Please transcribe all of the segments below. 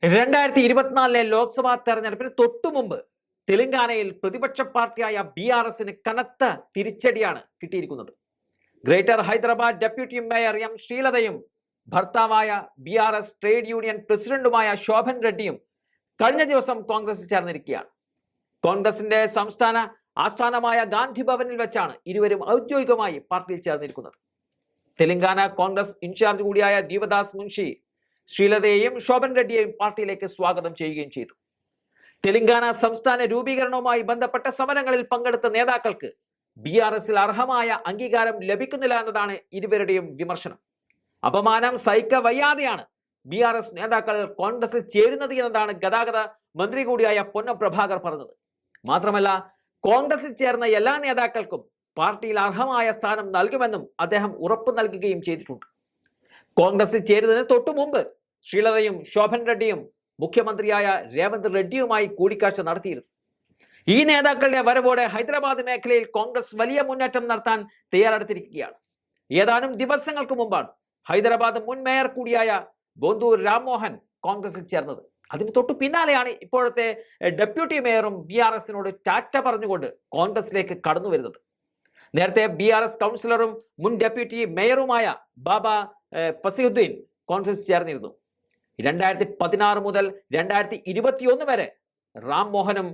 2024 ലോക്സഭാ തെരഞ്ഞെടുപ്പിന് തൊട്ടുമുമ്പ് തെലങ്കാനയിൽ പ്രതിപക്ഷ പാർട്ടിയായ BRSന് കനത്ത തിരിച്ചടിയാണ് കിട്ടിയിരിക്കുന്നത്. Greater Hyderabad deputy mayor M ശ്രീലതയും ഭർത്താവായ BRS ട്രേഡ് യൂണിയൻ പ്രസിഡന്റുമായ ശോഭൻ റെഡ്ഡിയും കഴിഞ്ഞ ദിവസം കോൺഗ്രസിൽ ചേർന്നിരിക്കുകയാണ്. കോൺഗ്രസിന്റെ സംസ്ഥാന ആസ്ഥാനമായ ഗാന്ധി ഭവനിൽ വെച്ചാണ് ഇരുവരും ഔദ്യോഗികമായി പാർട്ടിയിൽ ചേർന്നിരിക്കുന്നത്. തെലങ്കാന കോൺഗ്രസ് ഇൻചാർജ് കൂടിയായ ദീപദാസ് മുൻഷി ശ്രീലതയെയും ശോഭൻ റെഡ്ഡിയെയും പാർട്ടിയിലേക്ക് സ്വാഗതം ചെയ്യുകയും ചെയ്തു. തെലങ്കാന സംസ്ഥാന രൂപീകരണവുമായി ബന്ധപ്പെട്ട സമരങ്ങളിൽ പങ്കെടുത്ത നേതാക്കൾക്ക് BRSൽ അർഹമായ അംഗീകാരം ലഭിക്കുന്നില്ല എന്നതാണ് ഇരുവരുടെയും വിമർശനം. അപമാനം സഹിക്ക വയ്യാതെയാണ് BRS നേതാക്കൾ കോൺഗ്രസിൽ ചേരുന്നത് എന്നതാണ് ഗതാഗത മന്ത്രി കൂടിയായ പൊന്നം പ്രഭാകർ പറഞ്ഞത്. മാത്രമല്ല, കോൺഗ്രസിൽ ചേർന്ന എല്ലാ നേതാക്കൾക്കും പാർട്ടിയിൽ അർഹമായ സ്ഥാനം നൽകുമെന്നും അദ്ദേഹം ഉറപ്പു നൽകുകയും ചെയ്തിട്ടുണ്ട്. കോൺഗ്രസിൽ ചേരുന്നതിന് തൊട്ടു മുമ്പ് ശ്രീലതയും ശോഭൻ റെഡ്ഡിയും മുഖ്യമന്ത്രിയായ രേവന്ത് റെഡ്ഡിയുമായി കൂടിക്കാഴ്ച നടത്തിയിരുന്നു. ഈ നേതാക്കളുടെ വരവോടെ ഹൈദരാബാദ് മേഖലയിൽ കോൺഗ്രസ് വലിയ മുന്നേറ്റം നടത്താൻ തയ്യാറെടുത്തിരിക്കുകയാണ്. ഏതാനും ദിവസങ്ങൾക്ക് മുമ്പാണ് ഹൈദരാബാദ് മുൻ മേയർ കൂടിയായ ബോന്തൂർ രാംമോഹൻ കോൺഗ്രസിൽ ചേർന്നത്. അതിന് തൊട്ടു പിന്നാലെയാണ് ഇപ്പോഴത്തെ ഡെപ്യൂട്ടി മേയറും BRSനോട് ടാറ്റ പറഞ്ഞുകൊണ്ട് കോൺഗ്രസിലേക്ക് കടന്നു വരുന്നത്. നേരത്തെ BRS കൗൺസിലറും മുൻ ഡെപ്യൂട്ടി മേയറുമായ ബാബ ഫസീഹുദ്ദീൻ കോൺഗ്രസിൽ ചേർന്നിരുന്നു. 2016 മുതൽ 2021 വരെ റാംമോഹനും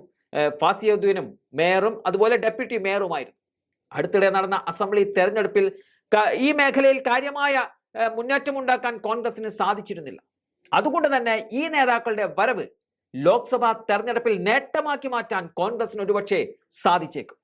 ഫസീഹുദ്ദീനും മേയറും അതുപോലെ ഡെപ്യൂട്ടി മേയറുമായിരുന്നു. അടുത്തിടെ നടന്ന അസംബ്ലി തെരഞ്ഞെടുപ്പിൽ ഈ മേഖലയിൽ കാര്യമായ മുന്നേറ്റമുണ്ടാക്കാൻ കോൺഗ്രസിന് സാധിച്ചിരുന്നില്ല. അതുകൊണ്ട് തന്നെ ഈ നേതാക്കളുടെ വരവ് ലോക്സഭാ തെരഞ്ഞെടുപ്പിൽ നേട്ടമാക്കി മാറ്റാൻ കോൺഗ്രസിന് ഒരുപക്ഷെ സാധിച്ചേക്കും.